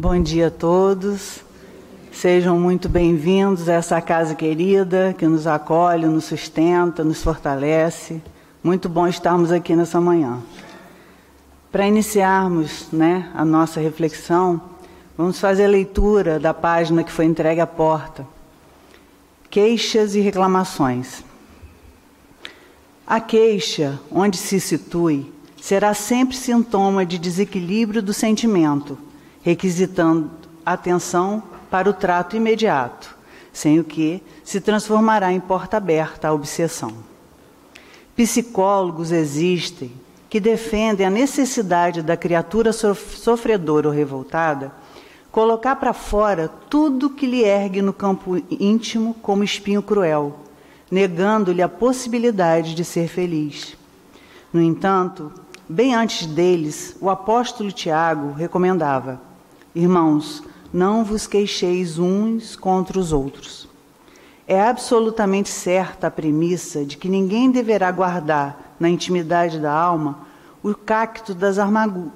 Bom dia a todos, sejam muito bem-vindos a essa casa querida que nos acolhe, nos sustenta, nos fortalece. Muito bom estarmos aqui nessa manhã. Para iniciarmos a nossa reflexão, vamos fazer a leitura da página que foi entregue à porta. Queixas e reclamações. A queixa, onde se situe, será sempre sintoma de desequilíbrio do sentimento, requisitando atenção para o trato imediato, sem o que se transformará em porta aberta à obsessão. Psicólogos existem que defendem a necessidade da criatura sofredora ou revoltada colocar para fora tudo que lhe ergue no campo íntimo como espinho cruel, negando-lhe a possibilidade de ser feliz. No entanto, bem antes deles, o apóstolo Tiago recomendava: irmãos, não vos queixeis uns contra os outros. É absolutamente certa a premissa de que ninguém deverá guardar na intimidade da alma o cacto das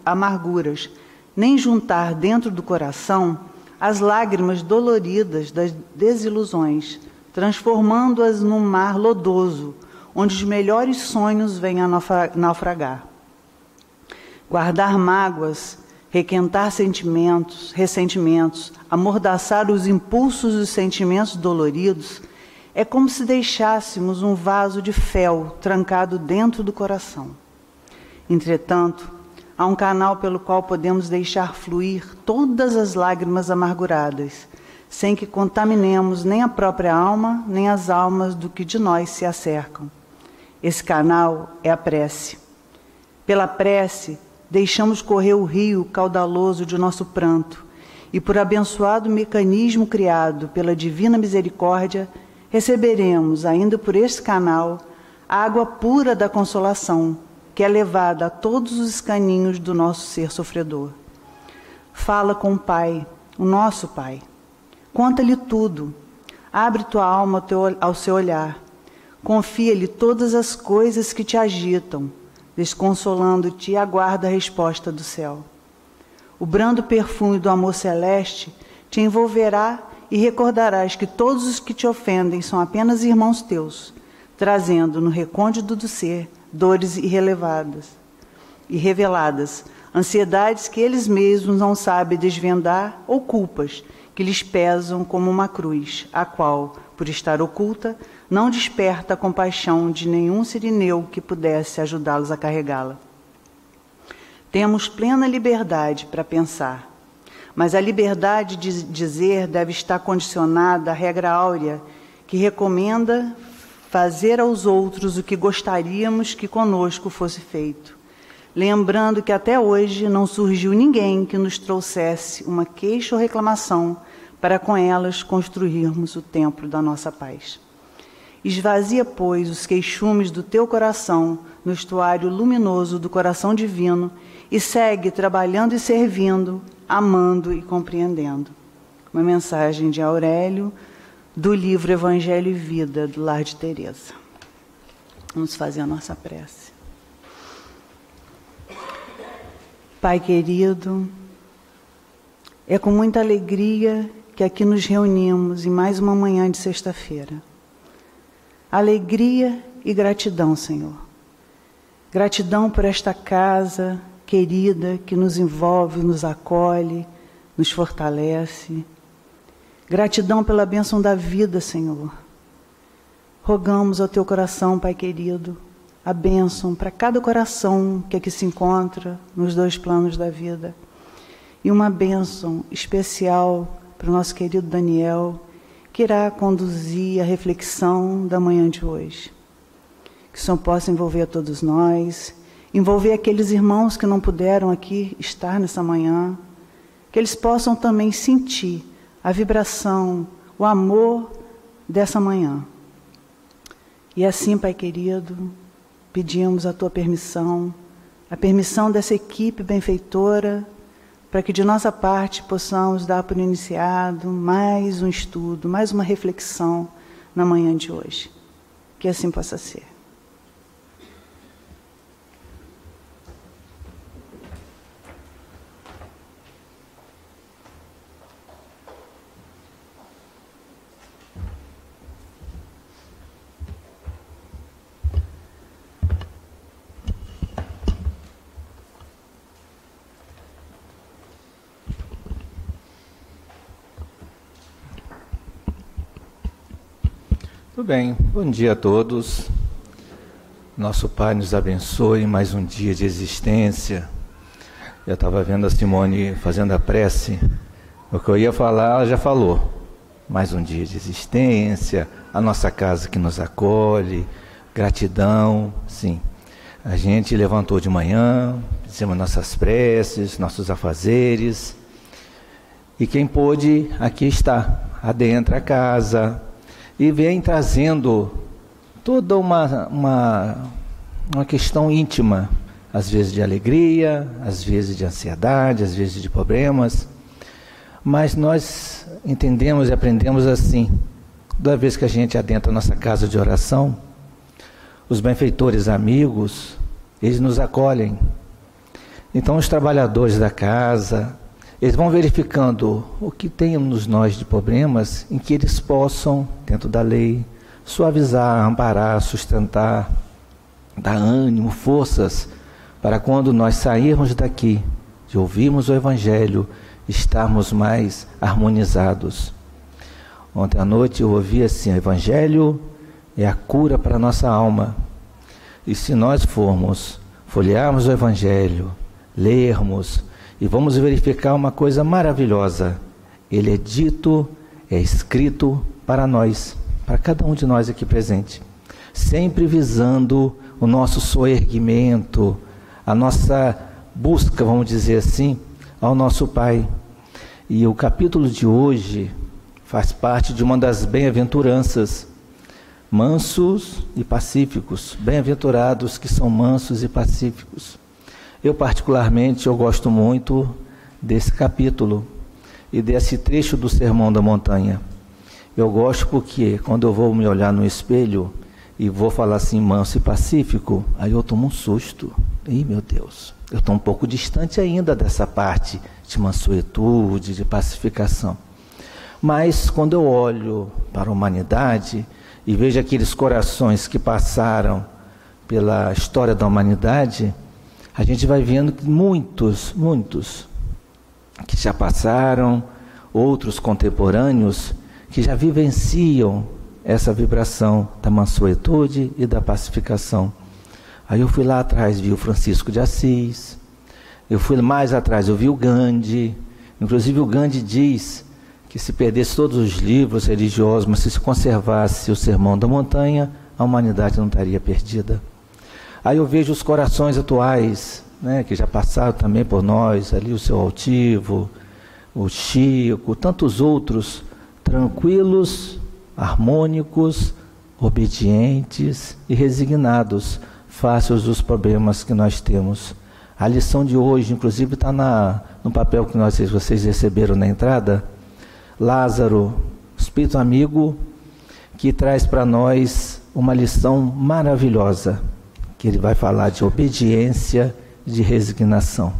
amarguras, nem juntar dentro do coração as lágrimas doloridas das desilusões, transformando-as num mar lodoso, onde os melhores sonhos vêm a naufragar. Guardar mágoas, requentar ressentimentos, amordaçar os impulsos dos sentimentos doloridos, é como se deixássemos um vaso de fel trancado dentro do coração. Entretanto, há um canal pelo qual podemos deixar fluir todas as lágrimas amarguradas, sem que contaminemos nem a própria alma, nem as almas do que de nós se acercam. Esse canal é a prece. Pela prece, deixamos correr o rio caudaloso de nosso pranto e, por abençoado mecanismo criado pela divina misericórdia, receberemos, ainda por este canal, a água pura da consolação, que é levada a todos os caninhos do nosso ser sofredor. Fala com o Pai, o nosso Pai. Conta-lhe tudo. Abre tua alma ao seu olhar. Confia-lhe todas as coisas que te agitam. Desconsolando-te, aguarda a resposta do céu. O brando perfume do amor celeste te envolverá e recordarás que todos os que te ofendem são apenas irmãos teus, trazendo no recôndito do ser dores reveladas, ansiedades que eles mesmos não sabem desvendar ou culpas que lhes pesam como uma cruz, a qual, por estar oculta, não desperta a compaixão de nenhum sirineu que pudesse ajudá-los a carregá-la. Temos plena liberdade para pensar, mas a liberdade de dizer deve estar condicionada à regra áurea que recomenda fazer aos outros o que gostaríamos que conosco fosse feito, lembrando que até hoje não surgiu ninguém que nos trouxesse uma queixa ou reclamação para com elas construirmos o templo da nossa paz. Esvazia, pois, os queixumes do teu coração no estuário luminoso do coração divino e segue trabalhando e servindo, amando e compreendendo. Uma mensagem de Aurélio, do livro Evangelho e Vida, do Lar de Teresa. Vamos fazer a nossa prece. Pai querido, é com muita alegria que aqui nos reunimos em mais uma manhã de sexta-feira. Alegria e gratidão, Senhor. Gratidão por esta casa querida que nos envolve, nos acolhe, nos fortalece. Gratidão pela bênção da vida, Senhor. Rogamos ao teu coração, Pai querido, a bênção para cada coração que aqui se encontra nos dois planos da vida. E uma bênção especial para o nosso querido Daniel, que irá conduzir a reflexão da manhã de hoje. Que o Senhor possa envolver a todos nós, envolver aqueles irmãos que não puderam aqui estar nessa manhã, que eles possam também sentir a vibração, o amor dessa manhã. E assim, Pai querido, pedimos a tua permissão, a permissão dessa equipe benfeitora, para que de nossa parte possamos dar por iniciado mais um estudo, mais uma reflexão na manhã de hoje. Que assim possa ser. Tudo bem, bom dia a todos. Nosso Pai nos abençoe, mais um dia de existência. Eu estava vendo a Simone fazendo a prece, o que eu ia falar ela já falou. Mais um dia de existência, a nossa casa que nos acolhe, gratidão, sim. A gente levantou de manhã, fizemos nossas preces, nossos afazeres, e quem pôde, aqui está, adentra a casa, e vem trazendo toda uma questão íntima, às vezes de alegria, às vezes de ansiedade, às vezes de problemas, mas nós entendemos e aprendemos assim, toda vez que a gente adentra a nossa casa de oração, os benfeitores amigos, eles nos acolhem. Então os trabalhadores da casa, eles vão verificando o que temos nós de problemas, em que eles possam, dentro da lei, suavizar, amparar, sustentar, dar ânimo, forças, para quando nós sairmos daqui, de ouvirmos o Evangelho, estarmos mais harmonizados. Ontem à noite eu ouvi assim, o Evangelho é a cura para a nossa alma. E se nós formos folhearmos o Evangelho, lermos, e vamos verificar uma coisa maravilhosa, ele é dito, é escrito para nós, para cada um de nós aqui presente, sempre visando o nosso soerguimento, a nossa busca, vamos dizer assim, ao nosso Pai. E o capítulo de hoje faz parte de uma das bem-aventuranças, mansos e pacíficos, bem-aventurados que são mansos e pacíficos. Eu particularmente, eu gosto muito desse capítulo e desse trecho do Sermão da Montanha. Eu gosto porque quando eu vou me olhar no espelho e vou falar assim, manso e pacífico, aí eu tomo um susto. Ih, meu Deus, eu estou um pouco distante ainda dessa parte de mansuetude, de pacificação. Mas quando eu olho para a humanidade e vejo aqueles corações que passaram pela história da humanidade, a gente vai vendo que muitos que já passaram, outros contemporâneos, que já vivenciam essa vibração da mansuetude e da pacificação. Aí eu fui lá atrás, vi o Francisco de Assis, eu fui mais atrás, eu vi o Gandhi, inclusive o Gandhi diz que se perdesse todos os livros religiosos, mas se conservasse o Sermão da Montanha, a humanidade não estaria perdida. Aí eu vejo os corações atuais, né, que já passaram também por nós, ali o seu Altivo, o Chico, tantos outros, tranquilos, harmônicos, obedientes e resignados, fáceis dos problemas que nós temos. A lição de hoje, inclusive, está no papel que vocês receberam na entrada. Lázaro, espírito amigo, que traz para nós uma lição maravilhosa, que ele vai falar de obediência e de resignação.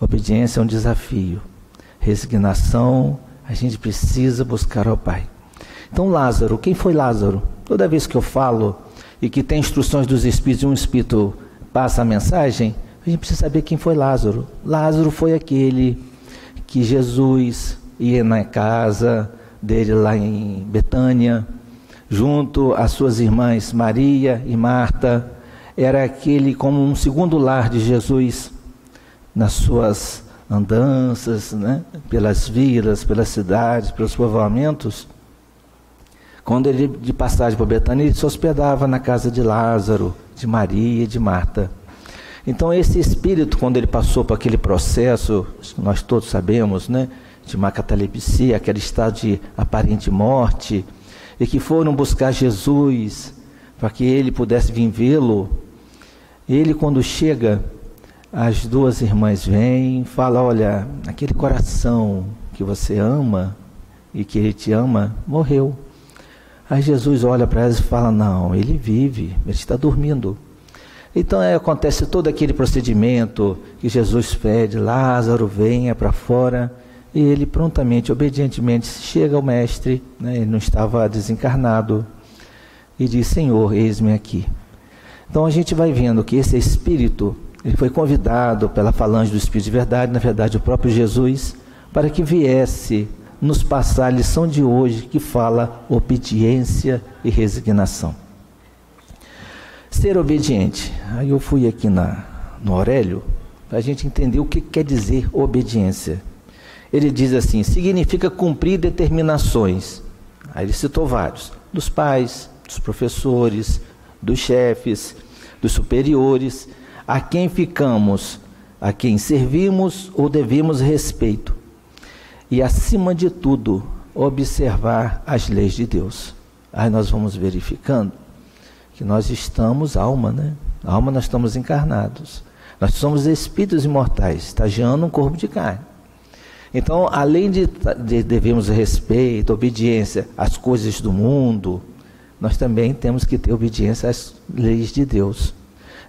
Obediência é um desafio. Resignação, a gente precisa buscar ao Pai. Então Lázaro, quem foi Lázaro? Toda vez que eu falo e que tem instruções dos Espíritos e um Espírito passa a mensagem, a gente precisa saber quem foi Lázaro. Lázaro foi aquele que Jesus ia na casa dele lá em Betânia, junto às suas irmãs Maria e Marta. Era aquele como um segundo lar de Jesus nas suas andanças, né, pelas vilas, pelas cidades, pelos povoamentos. Quando ele, de passagem por Betânia, ele se hospedava na casa de Lázaro, de Maria e de Marta. Então esse espírito, quando ele passou por aquele processo, nós todos sabemos, né, de uma catalepsia, aquele estado de aparente morte, e que foram buscar Jesus para que ele pudesse vir vê-lo, ele, quando chega, as duas irmãs vêm e falam, olha, aquele coração que você ama e que ele te ama, morreu. Aí Jesus olha para elas e fala, não, ele vive, ele está dormindo. Então acontece todo aquele procedimento que Jesus pede, Lázaro, venha para fora, e ele prontamente, obedientemente, chega ao mestre, né, ele não estava desencarnado, e diz, Senhor, eis-me aqui. Então a gente vai vendo que esse espírito, ele foi convidado pela falange do Espírito de Verdade, na verdade o próprio Jesus, para que viesse nos passar a lição de hoje, que fala obediência e resignação. Ser obediente. Aí eu fui aqui no Aurélio, para a gente entender o que quer dizer obediência. Ele diz assim: significa cumprir determinações. Aí ele citou vários: dos pais, dos professores, dos chefes, dos superiores, a quem ficamos, a quem servimos ou devemos respeito. E, acima de tudo, observar as leis de Deus. Aí nós vamos verificando que nós estamos alma, né? Alma, nós estamos encarnados. Nós somos espíritos imortais, estagiando um corpo de carne. Então, além de devemos respeito, obediência às coisas do mundo, nós também temos que ter obediência às leis de Deus.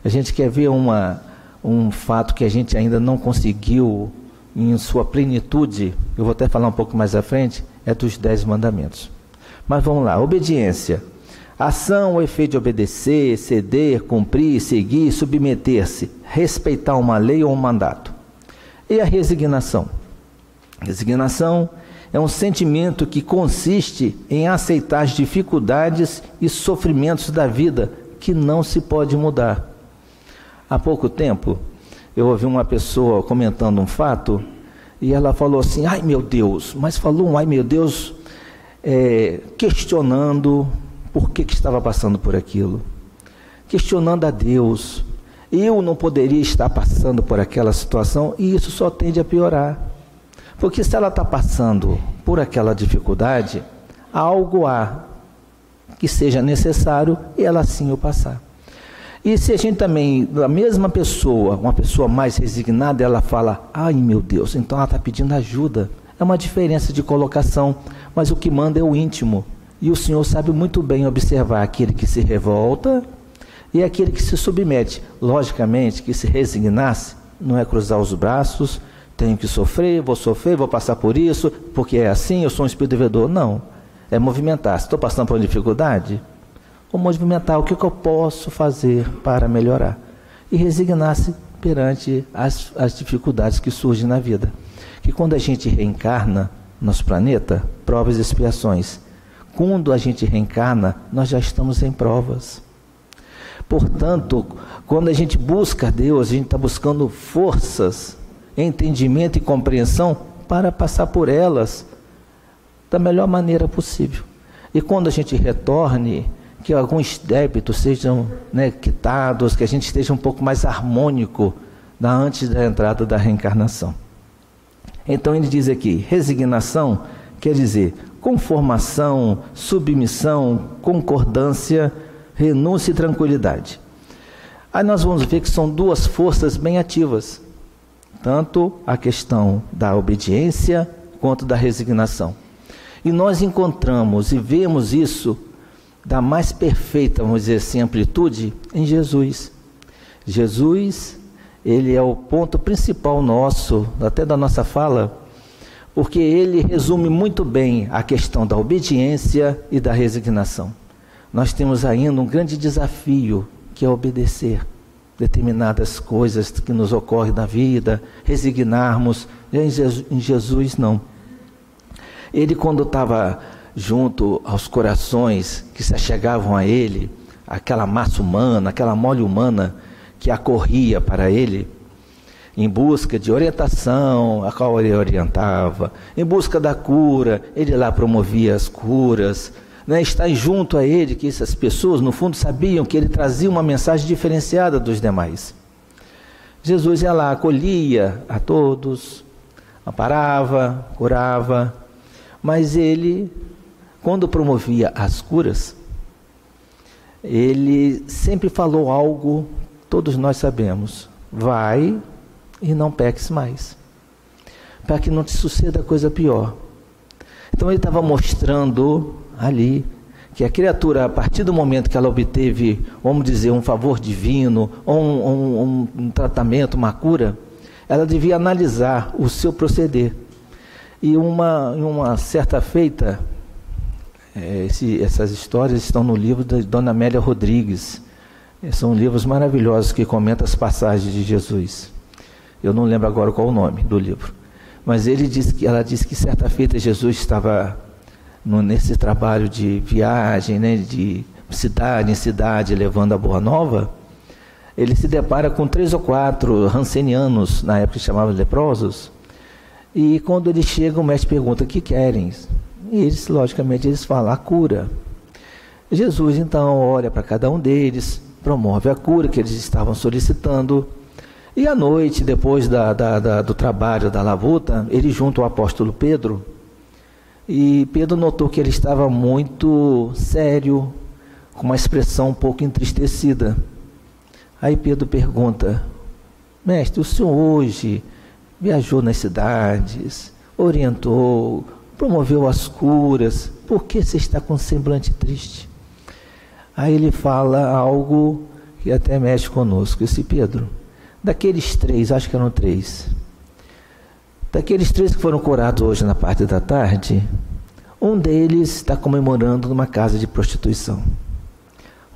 A gente quer ver um fato que a gente ainda não conseguiu em sua plenitude, eu vou até falar um pouco mais à frente, é dos 10 mandamentos. Mas vamos lá: obediência. Ação ou efeito de obedecer, ceder, cumprir, seguir, submeter-se, respeitar uma lei ou um mandato. E a resignação? Resignação é um sentimento que consiste em aceitar as dificuldades e sofrimentos da vida que não se pode mudar. Há pouco tempo, eu ouvi uma pessoa comentando um fato e ela falou assim: ai meu Deus, mas falou um ai meu Deus, questionando por que estava passando por aquilo, questionando a Deus. Eu não poderia estar passando por aquela situação, e isso só tende a piorar. Porque se ela está passando por aquela dificuldade, algo há que seja necessário e ela sim o passar. E se a gente também, a mesma pessoa, uma pessoa mais resignada, ela fala: ai meu Deus, então ela está pedindo ajuda. É uma diferença de colocação, mas o que manda é o íntimo. E o Senhor sabe muito bem observar aquele que se revolta e aquele que se submete. Logicamente que se resignar-se não é cruzar os braços, tenho que sofrer, vou passar por isso, porque é assim, eu sou um espírito devedor. Não, é movimentar. Se estou passando por uma dificuldade, vou movimentar o que eu posso fazer para melhorar. E resignar-se perante as dificuldades que surgem na vida. Que quando a gente reencarna no nosso planeta, provas e expiações. Quando a gente reencarna, nós já estamos em provas. Portanto, quando a gente busca Deus, a gente está buscando forças, entendimento e compreensão para passar por elas da melhor maneira possível. E quando a gente retorne, que alguns débitos sejam quitados, que a gente esteja um pouco mais harmônico antes da entrada da reencarnação. Então ele diz aqui: resignação quer dizer conformação, submissão, concordância, renúncia e tranquilidade. Aí nós vamos ver que são duas forças bem ativas, tanto a questão da obediência quanto da resignação. E nós encontramos e vemos isso da mais perfeita, vamos dizer assim, amplitude em Jesus. Jesus, ele é o ponto principal nosso, até da nossa fala, porque ele resume muito bem a questão da obediência e da resignação. Nós temos ainda um grande desafio, que é obedecer determinadas coisas que nos ocorrem na vida, resignarmos. Em Jesus não. Ele, quando estava junto aos corações que se achegavam a ele, aquela massa humana, aquela mole humana que acorria para ele, em busca de orientação, a qual ele orientava, em busca da cura, ele lá promovia as curas, estar junto a ele, que essas pessoas no fundo sabiam que ele trazia uma mensagem diferenciada dos demais. Jesus ia lá, acolhia a todos, amparava, curava, mas ele, quando promovia as curas, ele sempre falou algo, todos nós sabemos: vai e não peques mais, para que não te suceda coisa pior. Então ele estava mostrando ali que a criatura, a partir do momento que ela obteve, vamos dizer, um favor divino, ou um tratamento, uma cura, ela devia analisar o seu proceder. E uma certa feita, essas histórias estão no livro da Dona Amélia Rodrigues. São livros maravilhosos que comentam as passagens de Jesus. Eu não lembro agora qual o nome do livro. Mas ela disse que certa feita Jesus estava nesse trabalho de viagem, né, de cidade em cidade, levando a boa nova. Ele se depara com 3 ou 4 rancenianos, na época chamavam leprosos, e quando ele chega, o mestre pergunta: o que querem? E eles, logicamente, falam: a cura. Jesus então olha para cada um deles, promove a cura que eles estavam solicitando, e à noite, depois do trabalho, da labuta, ele junta o apóstolo Pedro, e Pedro notou que ele estava muito sério, com uma expressão um pouco entristecida. Aí Pedro pergunta: mestre, o senhor hoje viajou nas cidades, orientou, promoveu as curas, por que você está com um semblante triste? Aí ele fala algo que até mexe conosco. Esse Pedro, daqueles 3, acho que eram 3, daqueles 3 que foram curados hoje na parte da tarde, um deles está comemorando numa casa de prostituição.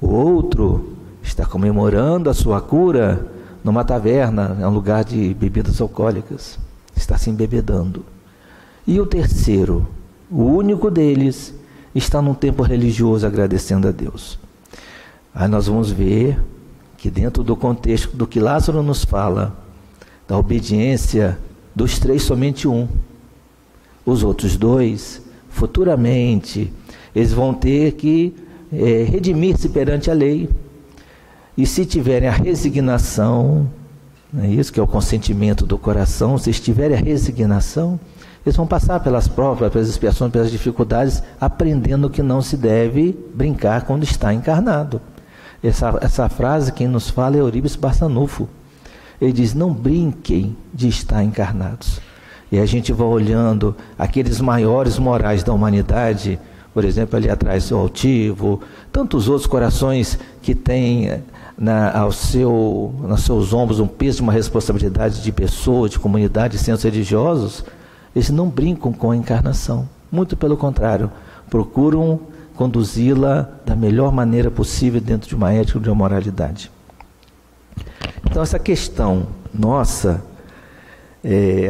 O outro está comemorando a sua cura numa taverna, um lugar de bebidas alcoólicas, está se embebedando. E o terceiro, o único deles, está num templo religioso agradecendo a Deus. Aí nós vamos ver que dentro do contexto do que Lázaro nos fala, da obediência dos 3, somente um. Os outros 2, futuramente, eles vão ter que redimir-se perante a lei. E se tiverem a resignação, é isso que é o consentimento do coração, se tiverem a resignação, eles vão passar pelas provas, pelas expiações, pelas dificuldades, aprendendo que não se deve brincar quando está encarnado. Essa frase quem nos fala é Eurípides Barçanufo. Ele diz: não brinquem de estar encarnados. E a gente vai olhando aqueles maiores morais da humanidade, por exemplo, ali atrás o altivo, tantos outros corações que têm nos seus ombros um peso, uma responsabilidade de pessoa, de comunidade, de centros religiosos. Eles não brincam com a encarnação, muito pelo contrário, procuram conduzi-la da melhor maneira possível dentro de uma ética, de uma moralidade. Então essa questão nossa,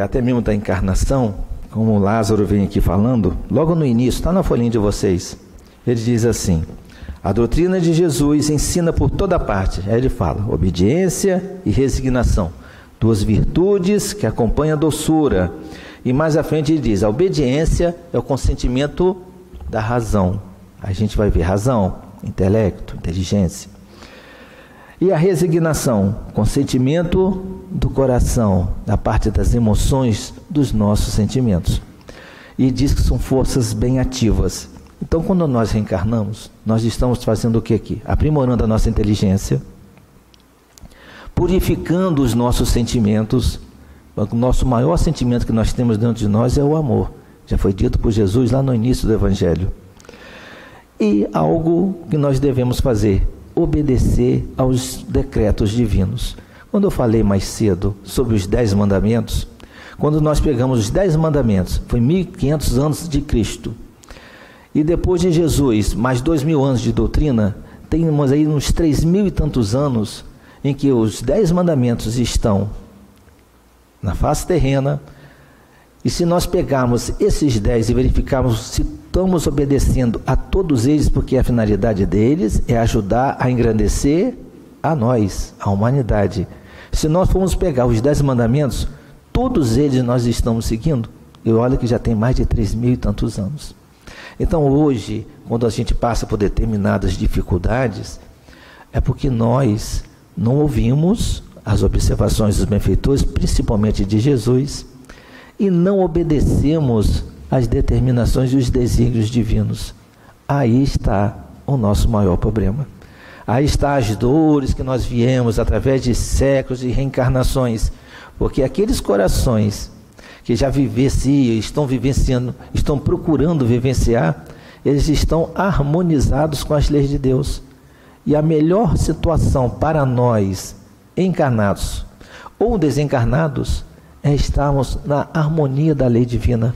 até mesmo da encarnação, como o Lázaro vem aqui falando, logo no início, está na folhinha de vocês, ele diz assim: a doutrina de Jesus ensina por toda parte. Aí ele fala: obediência e resignação, 2 virtudes que acompanham a doçura. E mais à frente ele diz: a obediência é o consentimento da razão. A gente vai ver razão, intelecto, inteligência. E a resignação, consentimento do coração, da parte das emoções, dos nossos sentimentos. E diz que são forças bem ativas. Então, quando nós reencarnamos, nós estamos fazendo o que aqui? Aprimorando a nossa inteligência, purificando os nossos sentimentos. O nosso maior sentimento que nós temos dentro de nós é o amor. Já foi dito por Jesus lá no início do Evangelho. E algo que nós devemos fazer: obedecer aos decretos divinos. Quando eu falei mais cedo sobre os 10 mandamentos, quando nós pegamos os 10 mandamentos, foi 1500 anos de Cristo. E depois de Jesus, mais 2000 anos de doutrina, temos aí uns 3000 e tantos anos em que os 10 mandamentos estão na face terrena. E se nós pegarmos esses 10 e verificarmos se estamos obedecendo a todos eles, porque a finalidade deles é ajudar a engrandecer a nós, a humanidade. Se nós formos pegar os 10 mandamentos, todos eles nós estamos seguindo. E olha que já tem mais de 3000 e tantos anos. Então hoje, quando a gente passa por determinadas dificuldades, é porque nós não ouvimos as observações dos benfeitores, principalmente de Jesus, e não obedecemos às determinações e os desígnios divinos. Aí está o nosso maior problema. Aí está as dores que nós viemos através de séculos de reencarnações, porque aqueles corações que já vivenciam, estão vivenciando, estão procurando vivenciar, eles estão harmonizados com as leis de Deus. E a melhor situação para nós, encarnados ou desencarnados, é estarmos na harmonia da lei divina,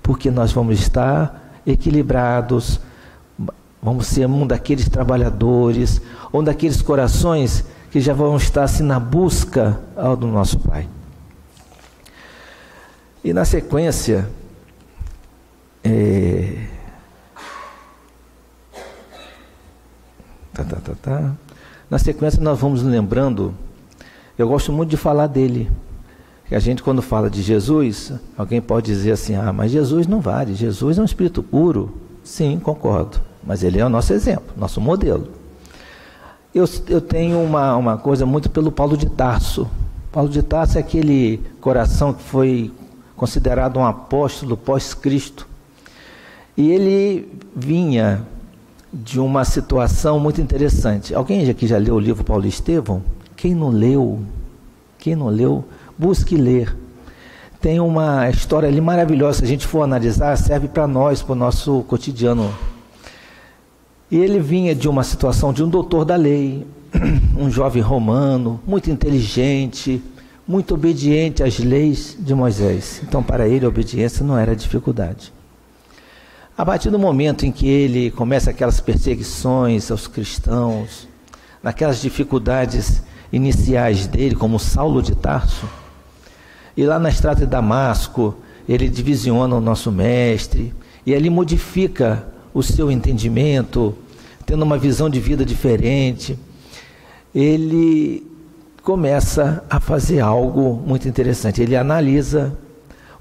porque nós vamos estar equilibrados, vamos ser um daqueles trabalhadores, um daqueles corações que já vão estar assim na busca do nosso Pai. E na sequência, na sequência nós vamos lembrando, eu gosto muito de falar dele, que a gente quando fala de Jesus, alguém pode dizer assim, mas Jesus não vale, Jesus é um espírito puro. Sim, concordo, mas ele é o nosso exemplo, nosso modelo. Eu tenho uma coisa muito pelo Paulo de Tarso. Paulo de Tarso é aquele coração que foi considerado um apóstolo pós-Cristo. E ele vinha de uma situação muito interessante. Alguém aqui já leu o livro Paulo e Estevão? Quem não leu, busque ler. Tem uma história ali maravilhosa, se a gente for analisar, serve para nós, para o nosso cotidiano. E ele vinha de uma situação de um doutor da lei, um jovem romano, muito inteligente, muito obediente às leis de Moisés. Então, para ele, a obediência não era dificuldade. A partir do momento em que ele começa aquelas perseguições aos cristãos, naquelas dificuldades iniciais dele, como Saulo de Tarso, e lá na estrada de Damasco, ele divisiona o nosso mestre, e ali modifica o seu entendimento, tendo uma visão de vida diferente. Ele começa a fazer algo muito interessante. Ele analisa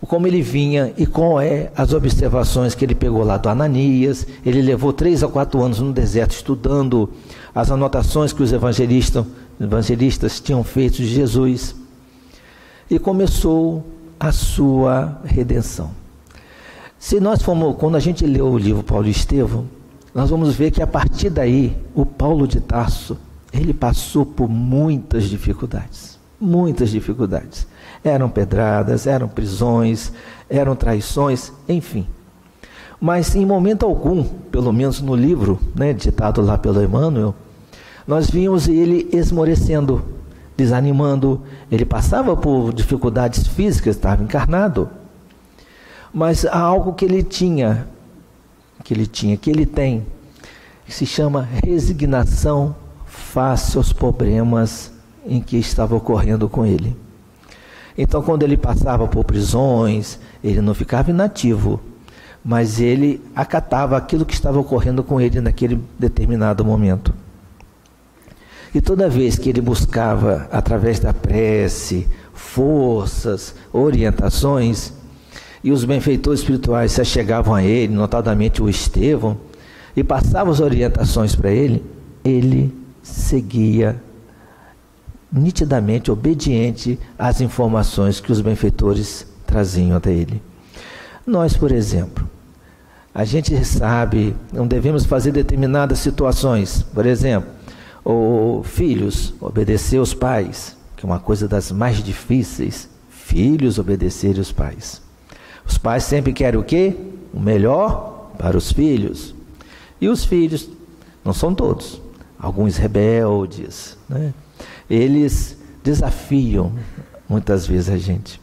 como ele vinha e qual é as observações que ele pegou lá do Ananias. Ele levou 3 a 4 anos no deserto estudando as anotações que os evangelistas tinham feito de Jesus, e começou a sua redenção. Quando a gente lê o livro Paulo e Estevão, nós vamos ver que a partir daí, o Paulo de Tarso, ele passou por muitas dificuldades. Eram pedradas, eram prisões, eram traições, enfim. Mas em momento algum, pelo menos no livro, ditado lá pelo Emmanuel, nós vimos ele esmorecendo, desanimando. Ele passava por dificuldades físicas, estava encarnado. Mas há algo que ele tem, que se chama resignação face aos problemas em que estava ocorrendo com ele. Então, quando ele passava por prisões, ele não ficava inativo, mas ele acatava aquilo que estava ocorrendo com ele naquele determinado momento. E toda vez que ele buscava, através da prece, forças, orientações, e os benfeitores espirituais se achegavam a ele, notadamente o Estevão, e passavam as orientações para ele, ele seguia nitidamente obediente às informações que os benfeitores traziam até ele. Nós, por exemplo, a gente sabe, não devemos fazer determinadas situações. Por exemplo, filhos obedecer aos pais, que é uma coisa das mais difíceis, filhos obedecerem aos pais. Os pais sempre querem o quê? O melhor para os filhos. E os filhos, não são todos, alguns rebeldes, eles desafiam muitas vezes a gente.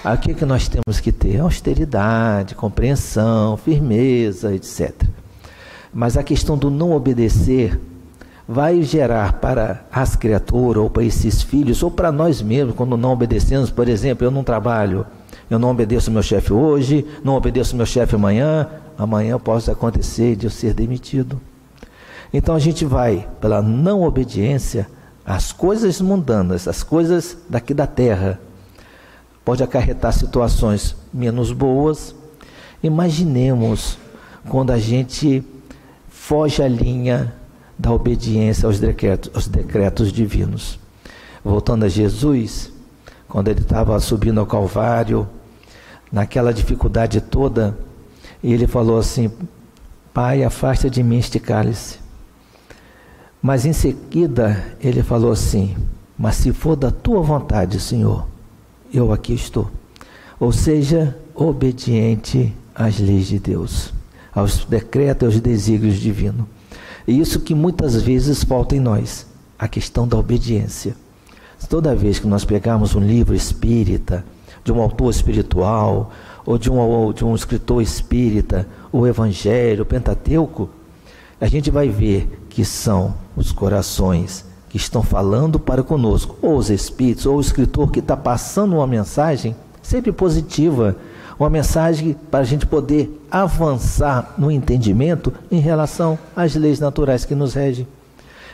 O que nós temos que ter? Austeridade, compreensão, firmeza, etc. Mas a questão do não obedecer vai gerar para as criaturas, ou para esses filhos, ou para nós mesmos, quando não obedecemos. Por exemplo, eu não trabalho, eu não obedeço ao meu chefe hoje, não obedeço ao meu chefe amanhã pode acontecer de eu ser demitido. Então a gente vai, pela não obediência, as coisas mundanas, as coisas daqui da terra, pode acarretar situações menos boas. Imaginemos quando a gente foge à linha da obediência aos decretos divinos. Voltando a Jesus, quando ele estava subindo ao Calvário, naquela dificuldade toda, ele falou assim: Pai, afasta de mim este cálice. Mas em seguida ele falou assim: mas se for da tua vontade, Senhor, eu aqui estou. Ou seja, obediente às leis de Deus, aos decretos, aos desígnios divinos. E isso que muitas vezes falta em nós, a questão da obediência. Toda vez que nós pegarmos um livro espírita, de um autor espiritual, ou de um escritor espírita, o Evangelho, o Pentateuco, a gente vai ver que são os corações que estão falando para conosco, ou os espíritos, ou o escritor que está passando uma mensagem, sempre positiva, uma mensagem para a gente poder avançar no entendimento em relação às leis naturais que nos regem.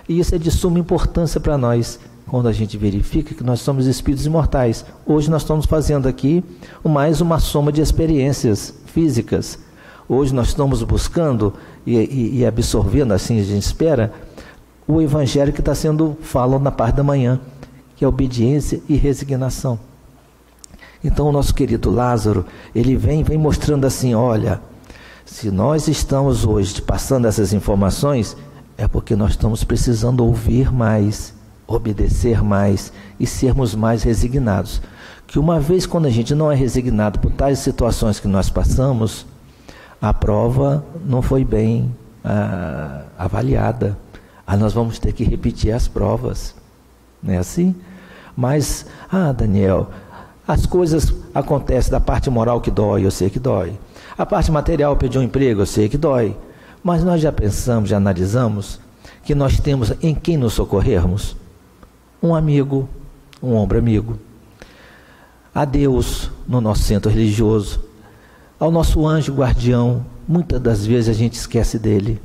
E isso é de suma importância para nós, quando a gente verifica que nós somos espíritos imortais. Hoje nós estamos fazendo aqui mais uma soma de experiências físicas. Hoje nós estamos buscando e absorvendo, assim a gente espera, o evangelho que está sendo falado na parte da manhã, que é obediência e resignação. Então o nosso querido Lázaro, ele vem mostrando assim, olha, se nós estamos hoje passando essas informações, é porque nós estamos precisando ouvir mais, obedecer mais e sermos mais resignados. Que uma vez quando a gente não é resignado por tais situações que nós passamos, a prova não foi bem avaliada. Aí nós vamos ter que repetir as provas, não é assim? Mas, Daniel, as coisas acontecem da parte moral que dói, eu sei que dói. A parte material, pedir um emprego, eu sei que dói. Mas nós já pensamos, já analisamos que nós temos em quem nos socorrermos? Um amigo, um ombro amigo. A Deus no nosso centro religioso, ao nosso anjo guardião, muitas das vezes a gente esquece dele.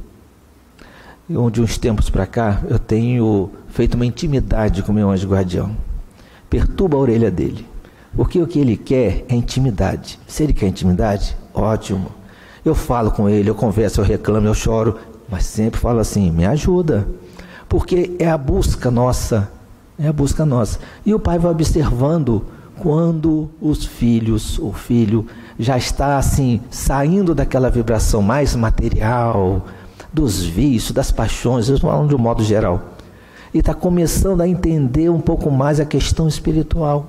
De uns tempos para cá, eu tenho feito uma intimidade com o meu anjo guardião. Perturba a orelha dele, porque o que ele quer é intimidade. Se ele quer intimidade, ótimo. Eu falo com ele, eu converso, eu reclamo, eu choro, mas sempre falo assim, me ajuda, porque é a busca nossa, E o pai vai observando quando o filho já está assim, saindo daquela vibração mais material, dos vícios, das paixões, eles falam de um modo geral, e está começando a entender um pouco mais a questão espiritual,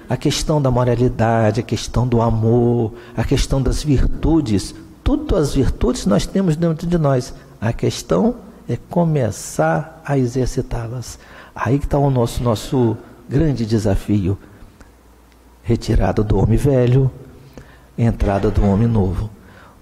a questão da moralidade, a questão do amor, a questão das virtudes. Tudo as virtudes nós temos dentro de nós. A questão é começar a exercitá-las. Aí que está o nosso grande desafio. Retirada do homem velho, entrada do homem novo.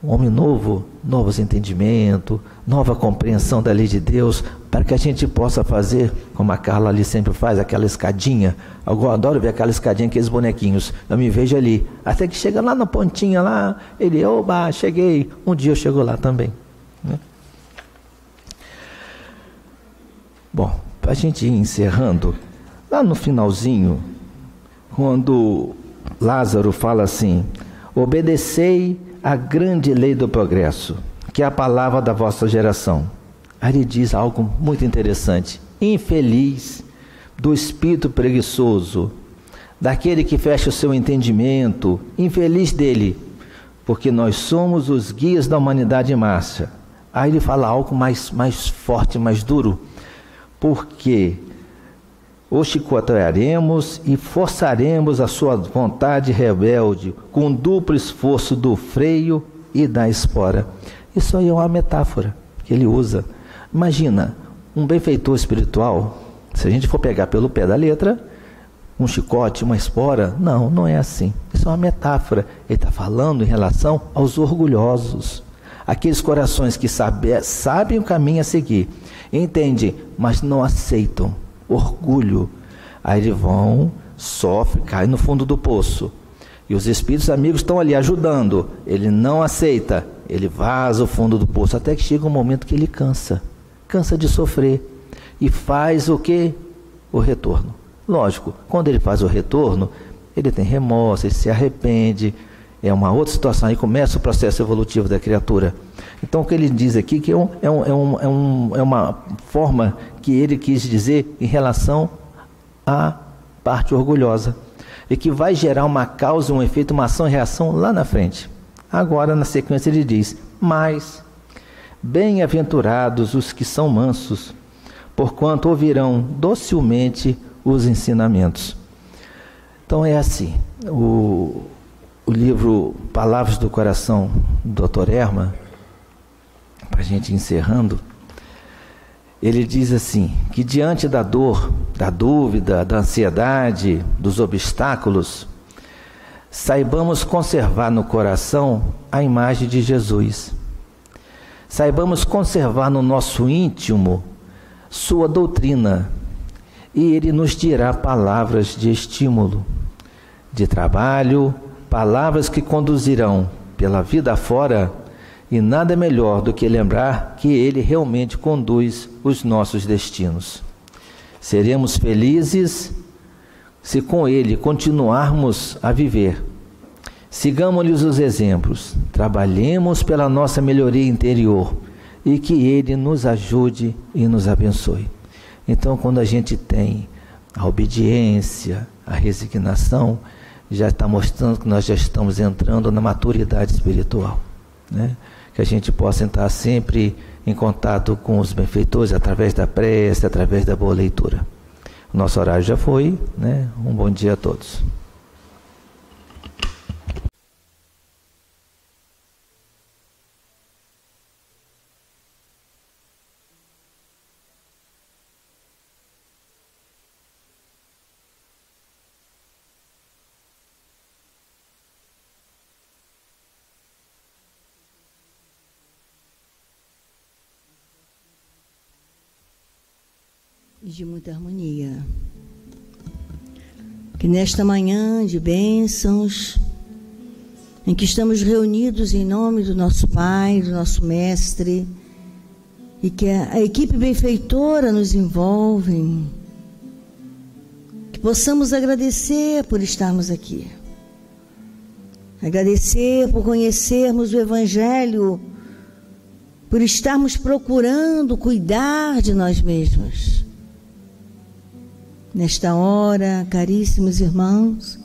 O homem novo, novos entendimentos, nova compreensão da lei de Deus, para que a gente possa fazer, como a Carla ali sempre faz, aquela escadinha. Eu adoro ver aquela escadinha, aqueles bonequinhos. Eu me vejo ali, até que chega lá na pontinha lá, ele, oba, cheguei. Um dia eu chego lá também, né? Bom, para a gente ir encerrando, lá no finalzinho, quando Lázaro fala assim, obedecei a grande lei do progresso, que é a palavra da vossa geração. Aí ele diz algo muito interessante. Infeliz do espírito preguiçoso, daquele que fecha o seu entendimento, infeliz dele, porque nós somos os guias da humanidade em marcha. Aí ele fala algo mais forte, mais duro, porque o chicotearemos e forçaremos a sua vontade rebelde com duplo esforço do freio e da espora. Isso aí é uma metáfora que ele usa. Imagina, um benfeitor espiritual, se a gente for pegar pelo pé da letra, um chicote, uma espora, não é assim. Isso é uma metáfora. Ele está falando em relação aos orgulhosos, aqueles corações que sabem o caminho a seguir, entendem, mas não aceitam. Orgulho, aí eles vão, sofrem, caem no fundo do poço, e os espíritos amigos estão ali ajudando, ele não aceita, ele vaza o fundo do poço, até que chega um momento que ele cansa de sofrer, e faz o quê? O retorno. Lógico, quando ele faz o retorno, ele tem remorso, ele se arrepende, é uma outra situação, aí começa o processo evolutivo da criatura. Então o que ele diz aqui que é uma forma que ele quis dizer em relação à parte orgulhosa, e que vai gerar uma causa, um efeito, uma ação e reação lá na frente. Agora na sequência ele diz, mas bem-aventurados os que são mansos, porquanto ouvirão docilmente os ensinamentos. Então é assim, o livro Palavras do Coração, do Dr. Erma, para a gente encerrando, ele diz assim, que diante da dor, da dúvida, da ansiedade, dos obstáculos, saibamos conservar no coração a imagem de Jesus. Saibamos conservar no nosso íntimo sua doutrina, e ele nos dirá palavras de estímulo, de trabalho, palavras que conduzirão pela vida afora, e nada melhor do que lembrar que Ele realmente conduz os nossos destinos. Seremos felizes se com Ele continuarmos a viver. Sigamos-lhes os exemplos, trabalhemos pela nossa melhoria interior e que Ele nos ajude e nos abençoe. Então, quando a gente tem a obediência, a resignação, já está mostrando que nós já estamos entrando na maturidade espiritual, né? Que a gente possa estar sempre em contato com os benfeitores através da prece, através da boa leitura. O nosso horário já foi, né? Um bom dia a todos. De muita harmonia. Que nesta manhã de bênçãos, em que estamos reunidos em nome do nosso Pai, do nosso Mestre, e que a equipe benfeitora nos envolve, que possamos agradecer por estarmos aqui, agradecer por conhecermos o Evangelho, por estarmos procurando cuidar de nós mesmos. Nesta hora, caríssimos irmãos,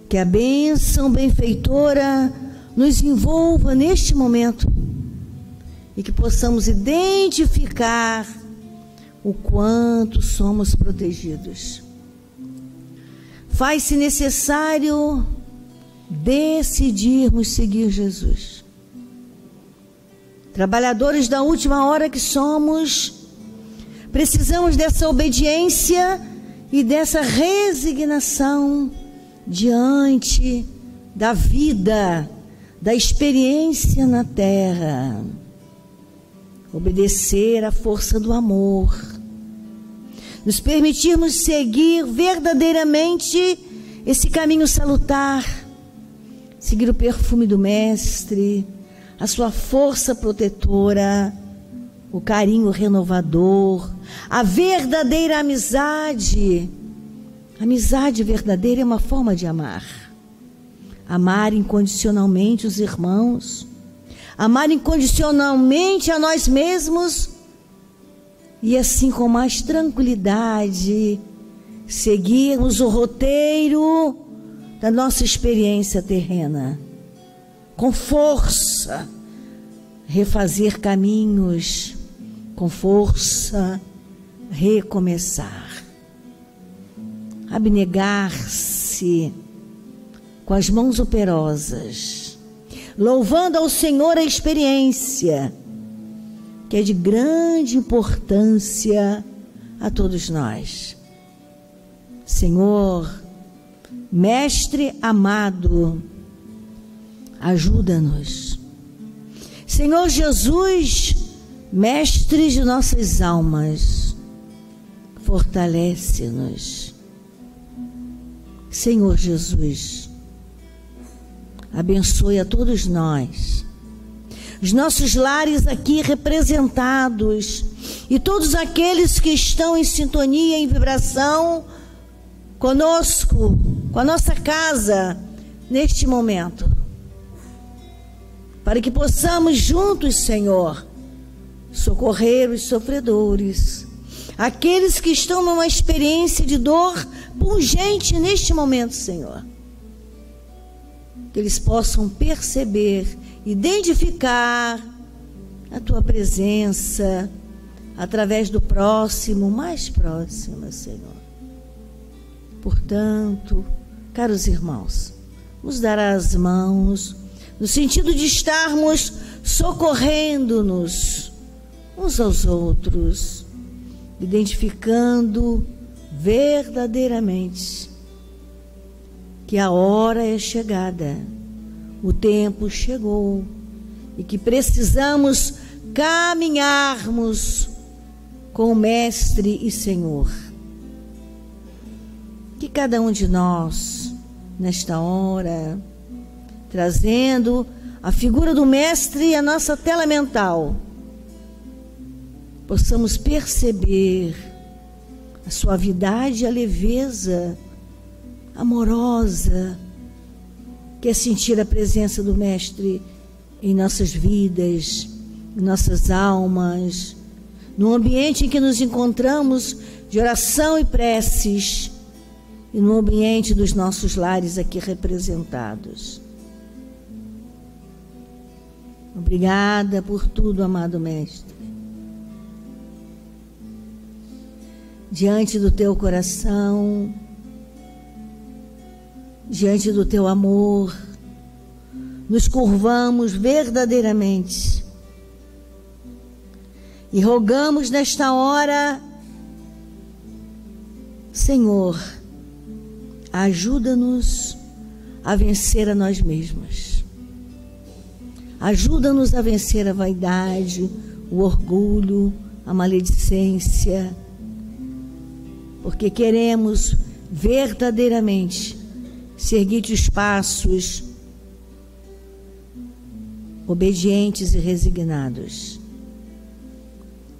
que a bênção benfeitora nos envolva neste momento e que possamos identificar o quanto somos protegidos. Faz-se necessário decidirmos seguir Jesus. Trabalhadores da última hora que somos, precisamos dessa obediência e dessa resignação diante da vida, da experiência na terra. Obedecer à força do amor. Nos permitirmos seguir verdadeiramente esse caminho salutar. Seguir o perfume do Mestre, a sua força protetora, o carinho renovador, a verdadeira amizade. Amizade verdadeira é uma forma de amar. Amar incondicionalmente os irmãos, amar incondicionalmente a nós mesmos e assim com mais tranquilidade seguirmos o roteiro da nossa experiência terrena. Com força, refazer caminhos, com força, recomeçar. Abnegar-se com as mãos operosas, louvando ao Senhor a experiência, que é de grande importância a todos nós. Senhor, Mestre amado, ajuda-nos. Senhor Jesus, Mestre de nossas almas, fortalece-nos. Senhor Jesus, abençoe a todos nós, os nossos lares aqui representados e todos aqueles que estão em sintonia, em vibração conosco, com a nossa casa, neste momento, para que possamos juntos, Senhor, socorrer os sofredores, aqueles que estão numa experiência de dor pungente neste momento, Senhor, que eles possam perceber, identificar a Tua presença através do próximo, mais próximo, Senhor. Portanto, caros irmãos, nos dar as mãos, no sentido de estarmos socorrendo-nos uns aos outros, identificando verdadeiramente que a hora é chegada, o tempo chegou e que precisamos caminharmos com o Mestre e Senhor. Que cada um de nós nesta hora, trazendo a figura do Mestre à nossa tela mental, possamos perceber a suavidade e a leveza amorosa que é sentir a presença do Mestre em nossas vidas, em nossas almas, no ambiente em que nos encontramos de oração e preces, e no ambiente dos nossos lares aqui representados. Obrigada por tudo, amado Mestre. Diante do teu coração, diante do teu amor, nos curvamos verdadeiramente e rogamos nesta hora, Senhor, ajuda-nos a vencer a nós mesmos. Ajuda-nos a vencer a vaidade, o orgulho, a maledicência, porque queremos verdadeiramente seguir os passos obedientes e resignados.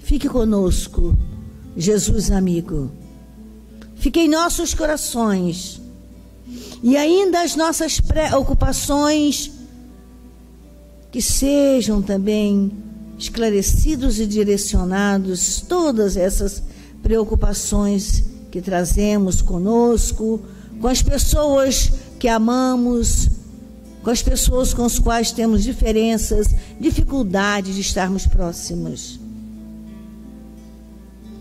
Fique conosco, Jesus amigo. Fique em nossos corações. E ainda as nossas preocupações que sejam também esclarecidos e direcionados, todas essas preocupações que trazemos conosco, com as pessoas que amamos, com as pessoas com as quais temos diferenças, dificuldade de estarmos próximos.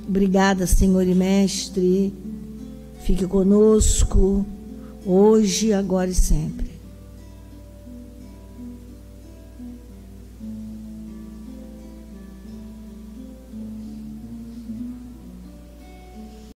Obrigada, Senhor e Mestre. Fique conosco, hoje, agora e sempre.